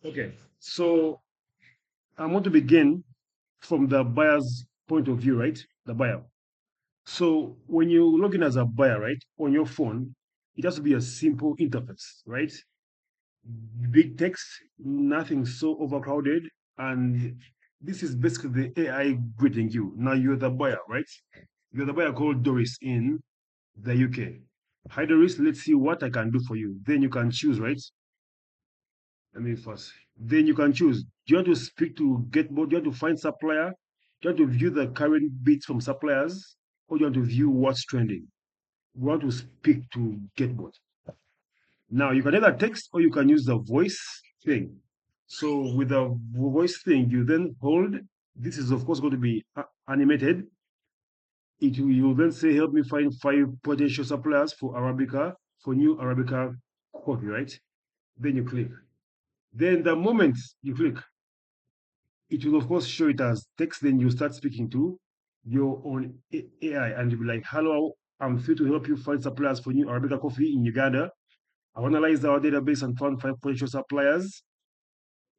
Okay, so I want to begin from the buyer's point of view, right? The buyer. So when you log in as a buyer, right, on your phone, it has to be a simple interface, right? Big text, nothing so overcrowded, and this is basically the AI greeting you. Now you're the buyer, right? You're the buyer called Doris in the UK. Hi Doris, let's see what I can do for you. Then you can choose, right? Let me first. Then you can choose. Do you want to speak to GetBot? Do you want to find supplier? Do you want to view the current bids from suppliers? Or do you want to view what's trending? We want to speak to GetBot. Now you can either text or you can use the voice thing. So with the voice thing, you then hold. This is of course going to be animated. It will you will then say, help me find five potential suppliers for Arabica for new Arabica coffee, right? Then you click. Then the moment you click, it will of course show it as text. Then you start speaking to your own AI and you'll be like, hello, I'm here to help you find suppliers for new Arabica coffee in Uganda. I've analyzed our database and found five potential suppliers.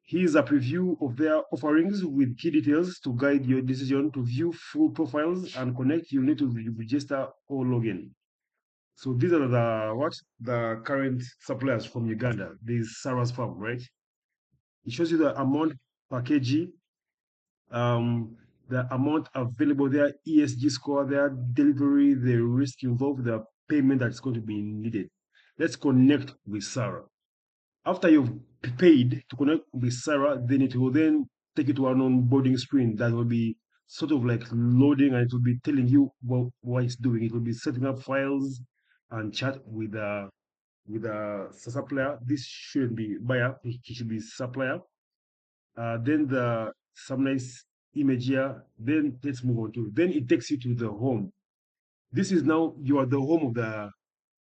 Here's a preview of their offerings with key details to guide your decision. To view full profiles and connect, you need to register or log in. So these are the current suppliers from Uganda. There's Sarah's farm, right? It shows you the amount per kg, um, the amount available there, ESG score there, delivery, the risk involved, the payment that's going to be needed. Let's connect with Sarah. After you've paid to connect with Sarah, then it will then take you to an onboarding screen that will be sort of like loading and it will be telling you what it's doing. It will be setting up files and chat with a supplier. This shouldn't be buyer, it should be supplier. Then the some nice image here. Then let's move on to. Then it takes you to the home. This is now you are the home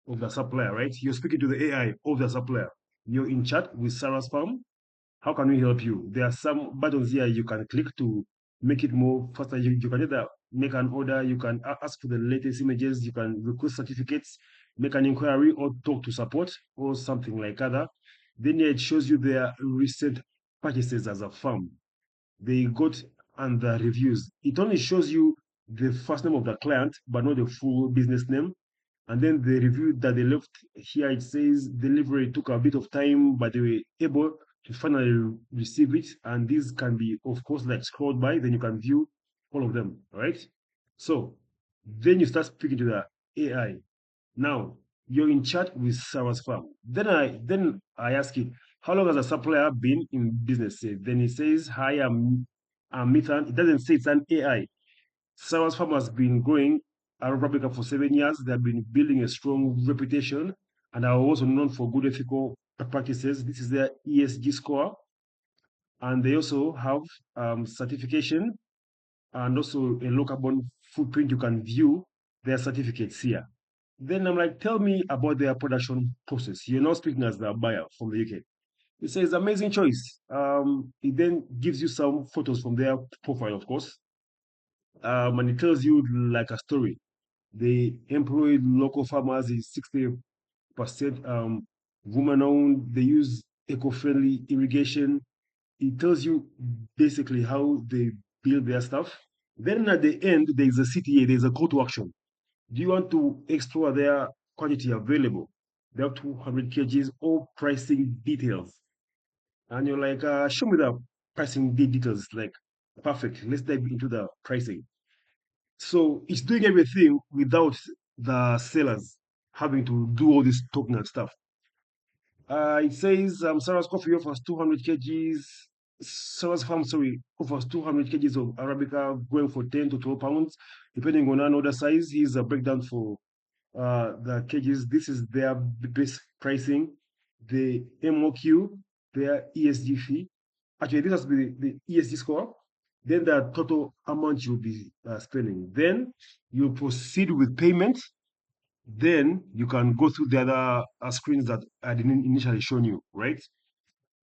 of the supplier, right? You're speaking to the AI of the supplier. You're in chat with Sarah's farm. How can we help you? There are some buttons here you can click to make it more faster. You can either make an order, you can ask for the latest images, you can request certificates, make an inquiry, or talk to support, or something like other. Then it shows you their recent purchases as a firm. They got and the reviews. It only shows you the first name of the client, but not the full business name. And then the review that they left here, it says delivery took a bit of time, but they were able to finally receive it. And these can be, of course, like scrolled by, then you can view all of them, right? So then you start speaking to the AI. Now you're in chat with Sarah's farm. Then I ask it, how long has a supplier been in business? Then it says, hi, I'm Mithan. It doesn't say it's an AI. Sarah's farm has been growing around Africa for 7 years. They have been building a strong reputation and are also known for good ethical practices. This is their ESG score. And they also have certification and also a low carbon footprint. You can view their certificates here. Then I'm like, tell me about their production process. You're not speaking as the buyer from the UK. It says amazing choice. It then gives you some photos from their profile, of course, and it tells you like a story. They employ local farmers. Is 60% woman-owned. They use eco-friendly irrigation. It tells you basically how they build their stuff. Then at the end, there is a CTA. There is a call to action. Do you want to explore their quantity available? They have 200 kgs or pricing details. And you're like, show me the pricing details. Like, perfect. Let's dive into the pricing. So it's doing everything without the sellers having to do all this talking and stuff. It says Sarah's Coffee offers 200 kgs. Sarah's Farm, sorry, offers 200 kgs of Arabica going for 10 to 12 pounds, depending on an order size. Here's a breakdown for the kgs. This is their base pricing, the MOQ, their ESG fee. Actually, this has to be the ESG score. Then the total amount you'll be spending. Then you proceed with payment. Then you can go through the other screens that I didn't initially shown you, right?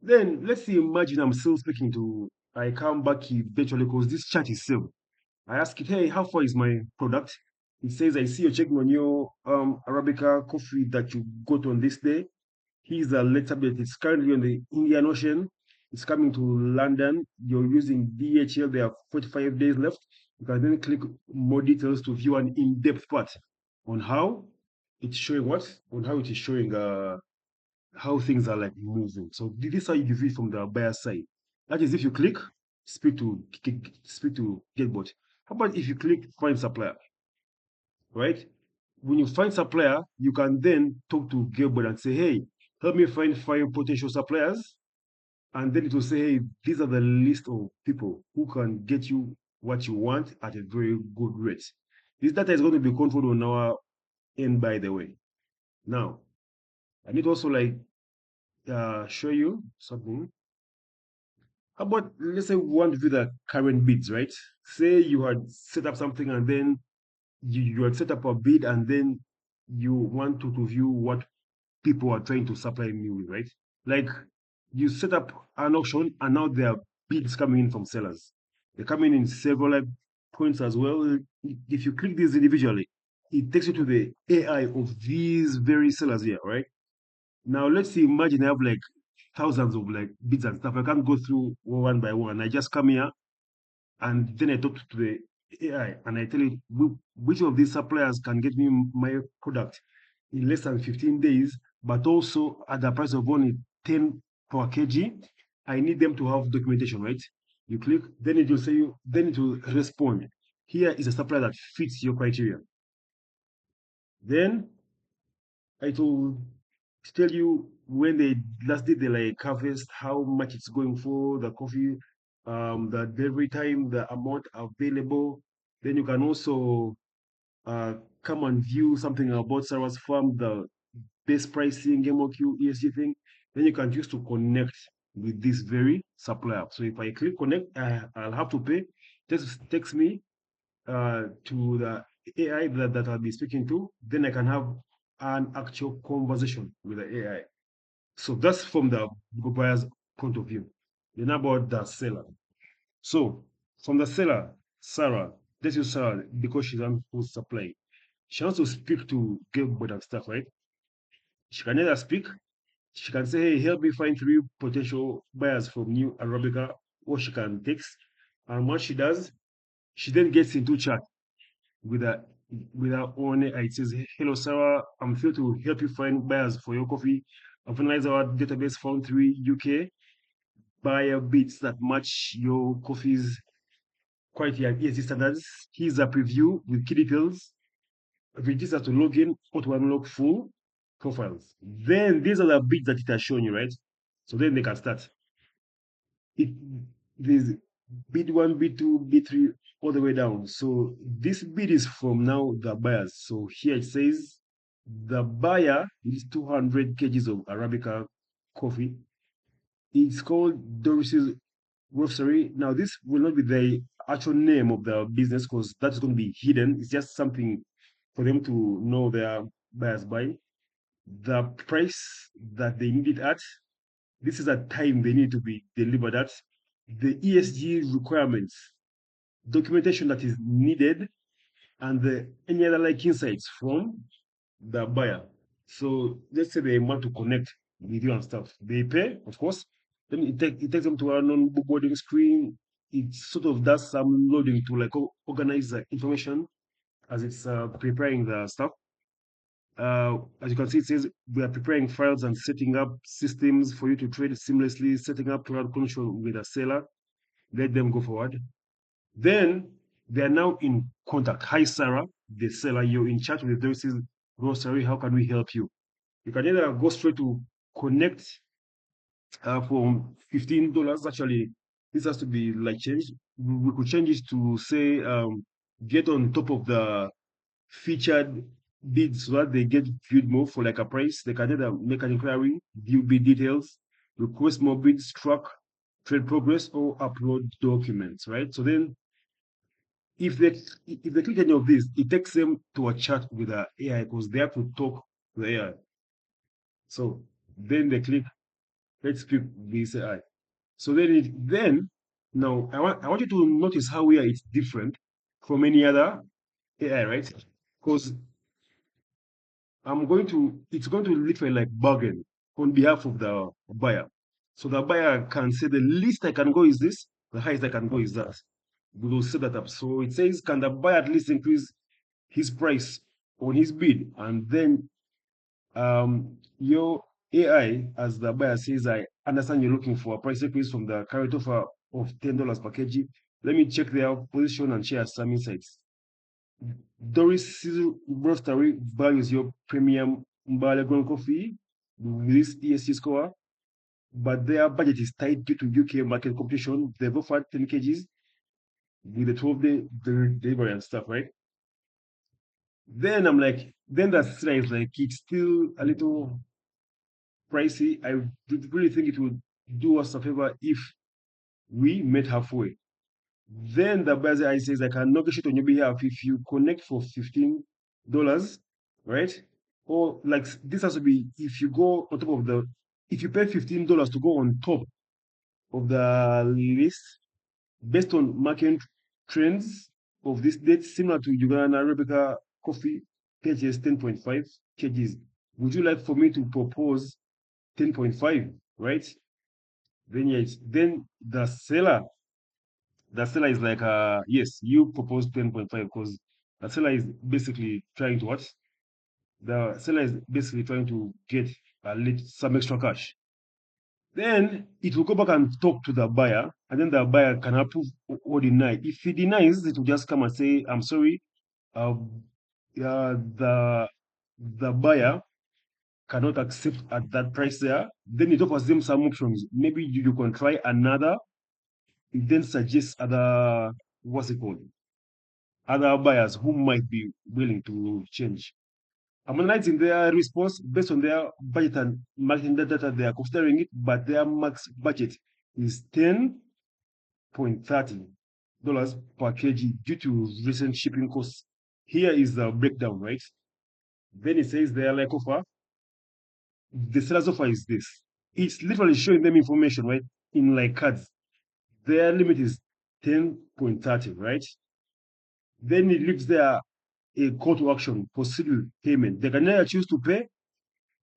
Then let's see, imagine I'm still speaking to, I come back eventually because this chat is saved. I ask it, hey, how far is my product? It says, I see you're checking on your Arabica coffee that you got on this day. Here's a letter update. It's currently on the Indian Ocean. it's coming to London. You're using DHL. There are 45 days left. You can then click more details to view an in-depth part on how it's showing what on how it is showing how things are like moving. So this is how you view it from the buyer side. That is if you click speak to Getbot. How about if you click find supplier, right? When you find supplier, you can then talk to Getbot and say, hey, help me find 5 potential suppliers, and then it will say, hey, these are the list of people who can get you what you want at a very good rate. This data is going to be controlled on our end, by the way. Now, I need to also like show you something. How about let's say we want to view the current bids, right? Say you had set up something and then you had set up a bid and then you want to view what people are trying to supply me with, right? Like you set up an auction and now there are bids coming in from sellers. They're coming in several like, points as well. If you click these individually, it takes you to the AI of these very sellers here, right? Now let's imagine I have like thousands of like bids and stuff. I can't go through one by one. I just come here and then I talk to the AI and I tell it which of these suppliers can get me my product in less than 15 days, but also at the price of only 10 per kg. I need them to have documentation, right? You click, then it will say you, then it will respond. Here is a supplier that fits your criteria. Then it will tell you when they last did the like harvest, how much it's going for, the coffee, the delivery time, the amount available. Then you can also come and view something about Sarah's farm, the best pricing, MOQ, ESG thing. Then you can choose to connect with this very supplier. So if I click connect, I'll have to pay. Just text me to the AI that I'll be speaking to, then I can have an actual conversation with the AI. So that's from the buyer's point of view. Then about the seller. So from the seller, Sarah, let's use Sarah because she's on who's supplying. She wants to speak to Gilbert and stuff, right? She can either speak, she can say, hey, help me find 3 potential buyers from new Arabica, or she can text. And once she does, she then gets into chat with a with our own AI. It says, hello Sarah, I'm here to help you find buyers for your coffee. I've analyzed our database, found 3 UK buyer bids that match your coffee's quality and ESG standards. Here's a preview with key details. Register to log in or to unlock full profiles. Then these are the bids that it has shown you, right? So then they can start. It there's bid one, bid two, bid three, all the way down. So this bid is from now the buyers. So here it says the buyer is 200 kgs of Arabica coffee. It's called Doris's Roastery. Now, this will not be the actual name of the business because that's going to be hidden. It's just something for them to know their buyers by. The price that they need it at, this is a time they need to be delivered at. The ESG requirements, documentation that is needed, and any other like insights from the buyer. So let's say they want to connect with you and stuff. They pay, of course. Then it takes them to a non-boarding screen. It sort of does some loading to like organize the information as it's preparing the stuff. As you can see, it says we are preparing files and setting up systems for you to trade seamlessly, setting up cloud connection with a seller. Let them go forward. Then they are now in contact. Hi, Sarah, the seller. You're in chat with Doris's Grocery. How can we help you? You can either go straight to connect from $15. Actually, this has to be like changed. We could change it to say get on top of the featured bids so that they get viewed more for like a price. They can either make an inquiry, view bid details, request more bids, track trade progress, or upload documents, right? So then if they click any of these, it takes them to a chat with the AI because they have to talk to the AI. So then they click, let's speak with AI. So then now I want you to notice how we are it's different from any other AI, right? Because it's going to literally like bargain on behalf of the buyer. So the buyer can say the least I can go is this, the highest I can go is that. We will set that up. So it says, can the buyer at least increase his price on his bid? And then your AI, as the buyer says, I understand you're looking for a price increase from the current offer of $10 per kg. Let me check their position and share some insights. Doris Roastery values your premium Mbale ground coffee with this ESG score, but their budget is tight due to UK market competition. They've offered 10 kgs with the 12-day delivery and stuff, right? Then I'm like, then that is like, it's still a little pricey. I really think it would do us a favor if we met halfway. Then the buyer says, I can negotiate on your behalf if you connect for $15, right? Or like this has to be if you go on top of the, if you pay $15 to go on top of the list based on market trends of this date, similar to Uganda Arabica coffee, KGS 10.5 kgs. Would you like for me to propose 10.5, right? Then yes, then the seller is like, yes, you propose 10.5 because the seller is basically trying to what? The seller is basically trying to get some extra cash. Then it will go back and talk to the buyer, and then the buyer can approve or deny. If he denies, it will just come and say, "I'm sorry, uh, the buyer cannot accept at that price there." Then it offers them some options. Maybe you can try another. It then suggests other, what's it called, other buyers who might be willing to change. I'm analyzing their response based on their budget and marketing data they are considering it, but their max budget is $10.30 per kg due to recent shipping costs. Here is the breakdown, right? Then it says their like offer. The seller's offer is this. It's literally showing them information, right? In like cards. Their limit is 10.30, right? Then it leaves there a call to action, possible payment. They can either choose to pay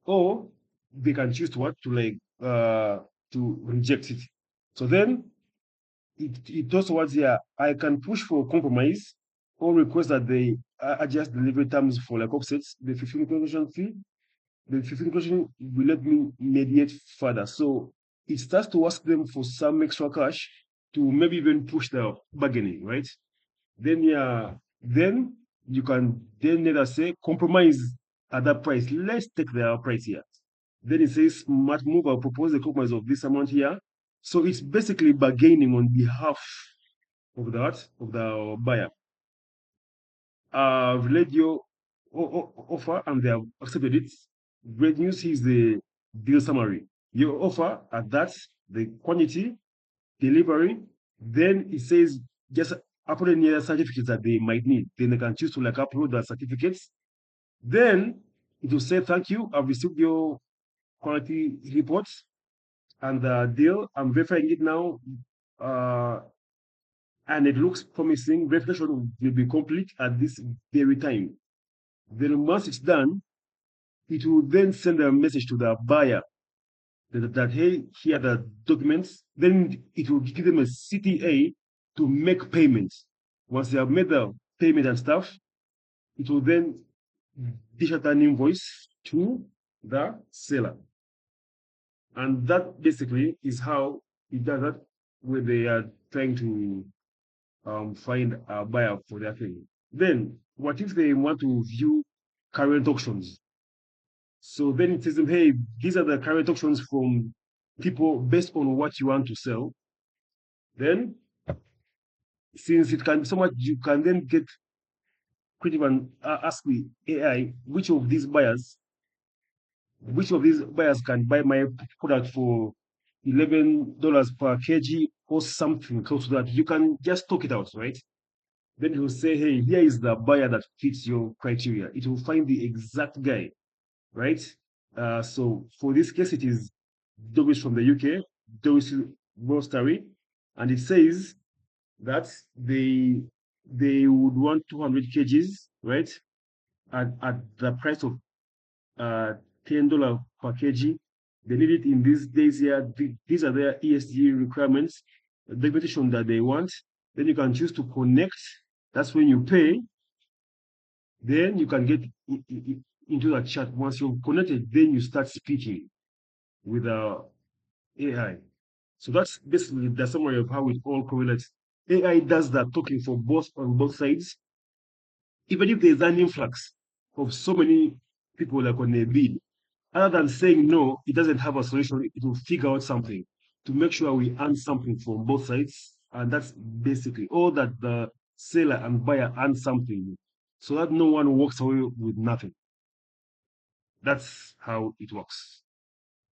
or they can choose to what to reject it. So then it also what's here. I can push for compromise or request that they adjust delivery terms for like offsets. The 15 conversion fee, the 15 conversion will let me mediate further. So it starts to ask them for some extra cash to maybe even push the bargaining, right? Then then you can then let us say compromise at that price. Let's take the price here. Then it says smart move. I'll propose a compromise of this amount here. So it's basically bargaining on behalf of the buyer. Relayed your offer and they have accepted it. Great news is the deal summary. Your offer at that, the quantity, delivery, then it says just upload any other certificates that they might need. Then they can choose to like upload the certificates. Then it will say, thank you, I've received your quality reports and the deal. I'm verifying it now. Uh, and it looks promising. Verification will be complete at this very time. Then once it's done, it will then send a message to the buyer that hey, here are the documents. Then it will give them a CTA to make payments. Once they have made the payment and stuff, it will then dish out an invoice to the seller. And that basically is how it does that when they are trying to find a buyer for their thing. Then, what if they want to view current auctions? So then it says them, hey, these are the current auctions from people based on what you want to sell. Then, since it can be so much, you can then get creative and ask the AI which of these buyers can buy my product for $11 per kg or something close to that. You can just talk it out, right? Then it will say, hey, here is the buyer that fits your criteria. It will find the exact guy, right? So for this case, it is Doris from the UK, Doris Roastery, and it says that they would want 200 kgs, right? At the price of $10 per kg. They need it in these days here. These are their ESG requirements, the documentation that they want. Then you can choose to connect. That's when you pay. Then you can get into that chat. Once you're connected, then you start speaking with AI. So that's basically the summary of how it all correlates. AI does that talking for both on both sides. Even if there's an influx of so many people like on a bid, other than saying no, it doesn't have a solution. It will figure out something to make sure we earn something from both sides. And that's basically all that the seller and buyer earn something so that no one walks away with nothing. That's how it works.